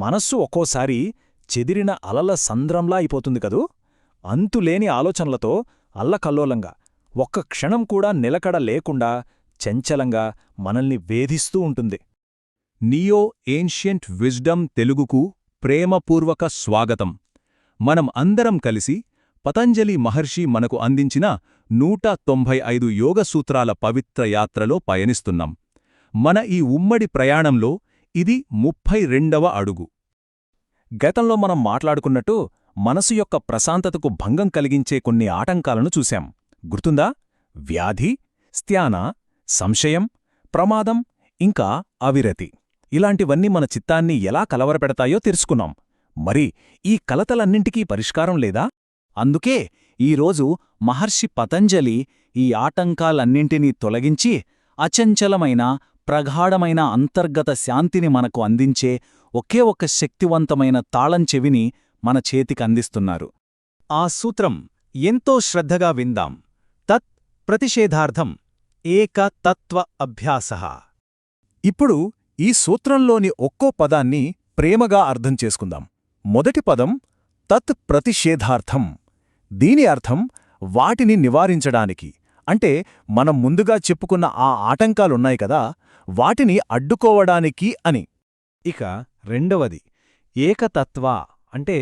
మనస్సు ఒక్కోసారి చెదిరిన అలల సంద్రంలా అయిపోతుంది కదూ. అంతులేని ఆలోచనలతో అల్లకల్లోలంగా, ఒక్క క్షణం కూడా నిలకడ లేకుండా చంచలంగా మనల్ని వేధిస్తూ ఉంటుంది. నియో ఏన్షియంట్ విజ్డమ్ తెలుగుకు ప్రేమపూర్వక స్వాగతం. మనం అందరం కలిసి పతంజలి మహర్షి మనకు అందించిన 195 యోగసూత్రాల పవిత్ర యాత్రలో పయనిస్తున్నాం. మన ఈ ఉమ్మడి ప్రయాణంలో ఇది 32వ అడుగు. గతంలో మనం మాట్లాడుకున్నట్టు మనసు యొక్క ప్రశాంతతకు భంగం కలిగించే కొన్ని ఆటంకాలను చూశాం. గుర్తుందా? వ్యాధి, స్థాన, సంశయం, ప్రమాదం, ఇంకా అవిరతి. ఇలాంటివన్నీ మన చిత్తాన్ని ఎలా కలవరపెడతాయో తెలుసుకున్నాం. మరి ఈ కలతలన్నింటికీ పరిష్కారం లేదా? అందుకే ఈరోజు మహర్షి పతంజలి ఈ ఆటంకాలన్నింటినీ తొలగించి అచంచలమైన, ప్రగాఢమైన అంతర్గత శాంతిని మనకు అందించే ఒకే ఒక్క శక్తివంతమైన తాళం చెవిని మన చేతికందిస్తున్నారు. ఆ సూత్రం ఎంతో శ్రద్ధగా విందాం. తత్ ప్రతిషేధార్థం ఏక తత్వ అభ్యాసః. ఇప్పుడు ఈ సూత్రంలోని ఒక్కో పదాన్ని ప్రేమగా అర్థం చేసుకుందాం. మొదటి పదం తత్ ప్రతిషేధార్థం. దీని అర్థం వాటిని నివారించడానికి, అంటే మనం ముందుగా చెప్పుకున్న ఆ ఆటంకాలున్నాయి కదా, వాటిని అడ్డుకోవడానికి అని. ఇక రెండవది ఏకతత్వ, అంటే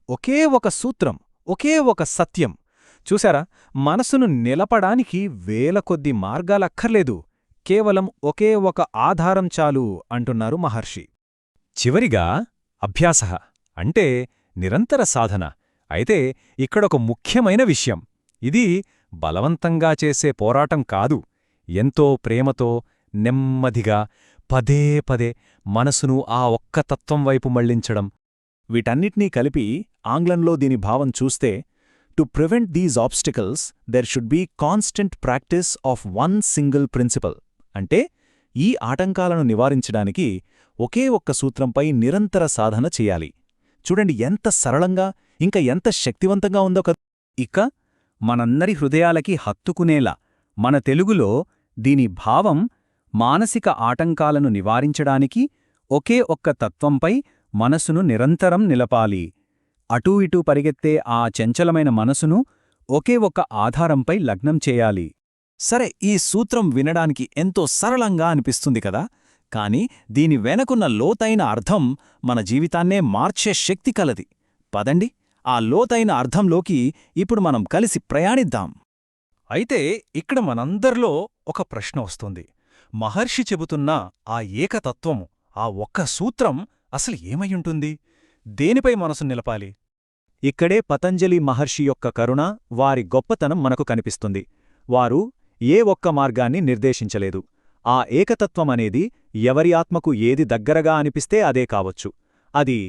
ఒకే ఒక సూత్రం, ఒకే ఒక సత్యం. చూశారా, మనసును నిలపడానికి వేల కొద్ది మార్గాలక్కర్లేదు, కేవలం ఒకే ఒక ఆధారం చాలు అంటున్నారు మహర్షి. చివరిగా అభ్యాసః, అంటే నిరంతర సాధన. అయితే ఇక్కడొక ముఖ్యమైన విషయం, ఇది బలవంతంగా చేసే పోరాటం కాదు. ఎంతో ప్రేమతో, నెమ్మదిగా, పదే పదే మనసును ఆ ఒక్క తత్వం వైపు మళ్లించడం. వీటన్నిటినీ కలిపి ఆంగ్లంలో దీని భావం చూస్తే, to prevent these obstacles there should be constant practice of one single principle. అంటే ఈ ఆటంకాలను నివారించడానికి ఒకే ఒక్క సూత్రంపై నిరంతర సాధన చెయ్యాలి. చూడండి ఎంత సరళంగా, ఇంకా ఎంత శక్తివంతంగా ఉందో కదా. ఇక మనందరి హృదయాలకి హత్తుకునేలా మన తెలుగులో దీని భావం మానసిక ఆటంకాలను నివారించడానికి ఒకే ఒక్క తత్వంపై మనసును నిరంతరం నిలపాలి. అటూ ఇటూ పరిగెత్తే ఆ చంచలమైన మనసును ఒకే ఒక్క ఆధారంపై లగ్నం చేయాలి. సరే, ఈ సూత్రం వినడానికి ఎంతో సరళంగా అనిపిస్తుంది కదా, కాని దీని వెనకున్న లోతైన అర్థం మన జీవితాన్నే మార్చే శక్తి కలది. పదండి, ఆ లోతైన అర్థంలోకి ఇప్పుడు మనం కలిసి ప్రయాణిద్దాం. అయితే ఇక్కడ మనందరిలో ఒక ప్రశ్న వస్తుంది. మహర్షి చెబుతున్న ఆ ఏకతత్వము, ఆ ఒక్క సూత్రం అసలు ఏమయ్యుంటుంది? దేనిపై మనసు నిలపాలి? ఇక్కడే పతంజలి మహర్షి యొక్క కరుణ, వారి గొప్పతనం మనకు కనిపిస్తుంది. వారు ఏ ఒక్క మార్గాన్ని నిర్దేశించలేదు. ఆ ఏకతత్వమనేది ఎవరి ఆత్మకు ఏది దగ్గరగా అనిపిస్తే అదే కావచ్చు. అది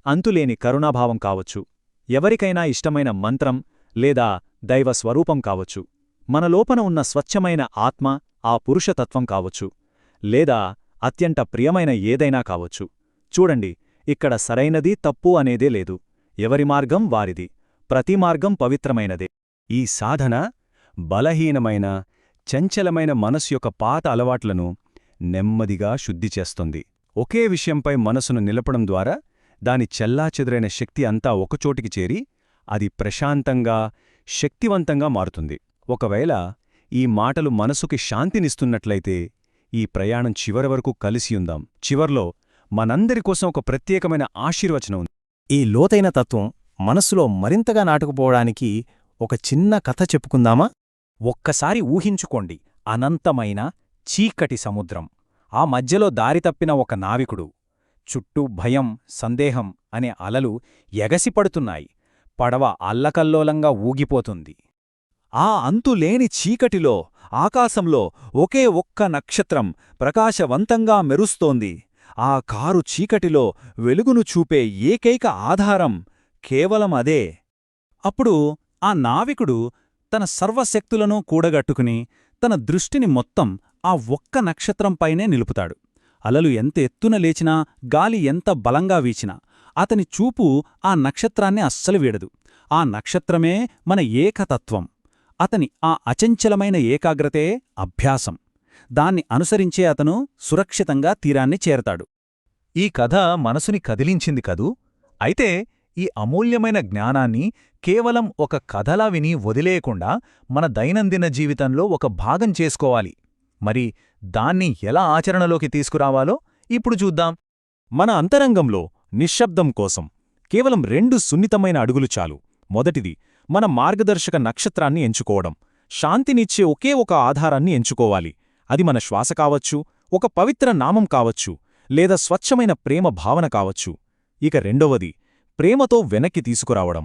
అంతులేని కరుణాభావం కావచ్చు, ఎవరికైనా ఇష్టమైన మంత్రం లేదా దైవ స్వరూపం కావచ్చు, మన లోపన ఉన్న స్వచ్ఛమైన ఆత్మ, ఆ పురుషతత్వం కావచ్చు, లేదా అత్యంత ప్రియమైన ఏదైనా కావచ్చు. చూడండి, ఇక్కడ సరైనది తప్పు అనేదే లేదు. ఎవరి మార్గం వారిది, ప్రతి మార్గం పవిత్రమైనదే. ఈ సాధన బలహీనమైన, చంచలమైన మనసు యొక్క పాత అలవాట్లను నెమ్మదిగా శుద్ధి చేస్తుంది. ఒకే విషయంపై మనసును నిలపడం ద్వారా దాని చెల్లాచెదురైన శక్తి అంతా ఒకచోటికి చేరి అది ప్రశాంతంగా, శక్తివంతంగా మారుతుంది. ఒకవేళ ఈ మాటలు మనసుకి శాంతినిస్తున్నట్లయితే ఈ ప్రయాణం చివరి వరకు కలిసియుందాం. చివర్లో మనందరి కోసం ఒక ప్రత్యేకమైన ఆశీర్వచనం ఉంది. ఈ లోతైన తత్వం మనస్సులో మరింతగా నాటుకుపోవడానికి ఒక చిన్న కథ చెప్పుకుందామా? ఒక్కసారి ఊహించుకోండి, అనంతమైన చీకటి సముద్రం. ఆ మధ్యలో దారితప్పిన ఒక నావికుడు. చుట్టూ భయం, సందేహం అనే అలలు ఎగసిపడుతున్నాయి. పడవ అల్లకల్లోలంగా ఊగిపోతుంది. ఆ అంతులేని చీకటిలో ఆకాశంలో ఒకే ఒక్క నక్షత్రం ప్రకాశవంతంగా మెరుస్తోంది. ఆ కారు చీకటిలో వెలుగును చూపే ఏకైక ఆధారం కేవలం అదే. అప్పుడు ఆ నావికుడు తన సర్వశక్తులను కూడగట్టుకుని తన దృష్టిని మొత్తం ఆ ఒక్క నక్షత్రంపైనే నిలుపుతాడు. అలలు ఎంత ఎత్తున లేచినా, గాలి ఎంత బలంగా వీచినా అతని చూపు ఆ నక్షత్రాన్ని అస్సలు వీడదు. ఆ నక్షత్రమే మన ఏకతత్వం. అతని ఆ అచంచలమైన ఏకాగ్రతే అభ్యాసం. దాన్ని అనుసరించే అతను సురక్షితంగా తీరాన్ని చేరతాడు. ఈ కథ మనసుని కదిలించింది కదూ. అయితే ఈ అమూల్యమైన జ్ఞానాన్ని కేవలం ఒక కథలా విని వదిలేయకుండా మన దైనందిన జీవితంలో ఒక భాగం చేసుకోవాలి. మరి దాన్ని ఎలా ఆచరణలోకి తీసుకురావాలో ఇప్పుడు చూద్దాం. మన అంతరంగంలో నిశ్శబ్దం కోసం కేవలం 2 సున్నితమైన అడుగులు చాలు. మొదటిది, మన మార్గదర్శక నక్షత్రాన్ని ఎంచుకోవడం. శాంతినిచ్చే ఒకే ఒక ఆధారాన్ని ఎంచుకోవాలి. అది మన శ్వాస కావచ్చు, ఒక పవిత్ర నామం కావచ్చు, లేదా స్వచ్ఛమైన ప్రేమ భావన కావచ్చు. ఇక రెండవది, ప్రేమతో వెనక్కి తీసుకురావడం.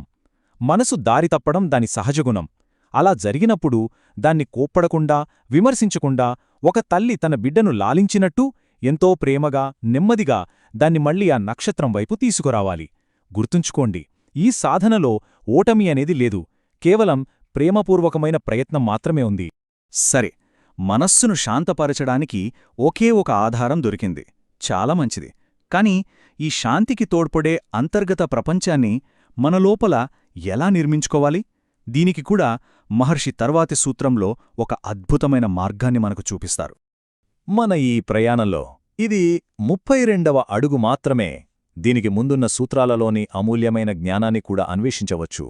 మనసు దారి తప్పడం దాని సహజగుణం. అలా జరిగినప్పుడు దాన్ని కోప్పడకుండా, విమర్శించకుండా, ఒక తల్లి తన బిడ్డను లాలించినట్టు ఎంతో ప్రేమగా, నెమ్మదిగా దాన్ని మళ్ళీ ఆ నక్షత్రం వైపు తీసుకురావాలి. గుర్తుంచుకోండి, ఈ సాధనలో ఓటమి అనేది లేదు, కేవలం ప్రేమపూర్వకమైన ప్రయత్నం మాత్రమే ఉంది. సరే, మనస్సును శాంతపరచడానికి ఒకే ఒక ఆధారం దొరికింది. చాలా మంచిది. కాని ఈ శాంతికి తోడ్పడే అంతర్గత ప్రపంచాన్ని మన లోపల ఎలా నిర్మించుకోవాలి? దీనికి కూడా మహర్షి తర్వాతి సూత్రంలో ఒక అద్భుతమైన మార్గాన్ని మనకు చూపిస్తారు. మన ఈ ప్రయాణంలో ఇది 32వ అడుగు మాత్రమే. దీనికి ముందున్న సూత్రాలలోని అమూల్యమైన జ్ఞానాన్ని కూడా అన్వేషించవచ్చు.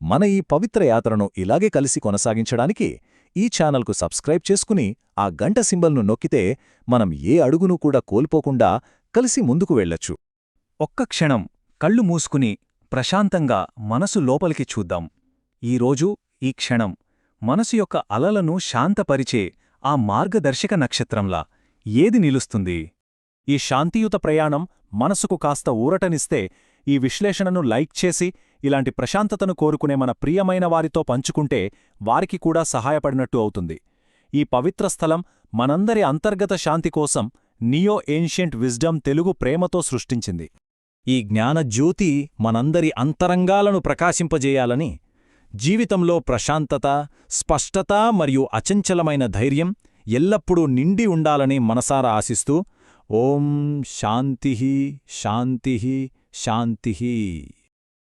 మన ఈ పవిత్ర యాత్రను ఇలాగే కలిసి కొనసాగించడానికి ఈ ఛానల్కు సబ్స్క్రైబ్ చేసుకుని ఆ గంట సింబల్ను నొక్కితే మనం ఏ అడుగును కూడా కోల్పోకుండా కలిసి ముందుకు వెళ్ళొచ్చు. ఒక్క క్షణం కళ్ళు మూసుకుని ప్రశాంతంగా మనసు లోపలికి చూద్దాం. ఈరోజు ఈ క్షణం మనసు యొక్క అలలను శాంతపరిచే ఆ మార్గదర్శక నక్షత్రంలా ఏది నిలుస్తుంది? ఈ శాంతియుత ప్రయాణం మనసుకు కాస్త ఊరటనిస్తే ఈ విశ్లేషణను లైక్ చేసి ఇలాంటి ప్రశాంతతను కోరుకునే మన ప్రియమైన వారితో పంచుకుంటే వారికి కూడా సహాయపడినట్టు అవుతుంది. ఈ పవిత్ర స్థలం మనందరి అంతర్గత శాంతి కోసం నియో ఏన్షియంట్ విజ్డమ్ తెలుగు ప్రేమతో సృష్టించింది. ఈ జ్ఞానజ్యోతి మనందరి అంతరంగాలను ప్రకాశింపజేయాలని, జీవితంలో ప్రశాంతత, స్పష్టత మరియు అచంచలమైన ధైర్యం ఎల్లప్పుడూ నిండి ఉండాలని మనసారా ఆశిస్తూ ఓం శాంతిః శాంతిః శాంతిః.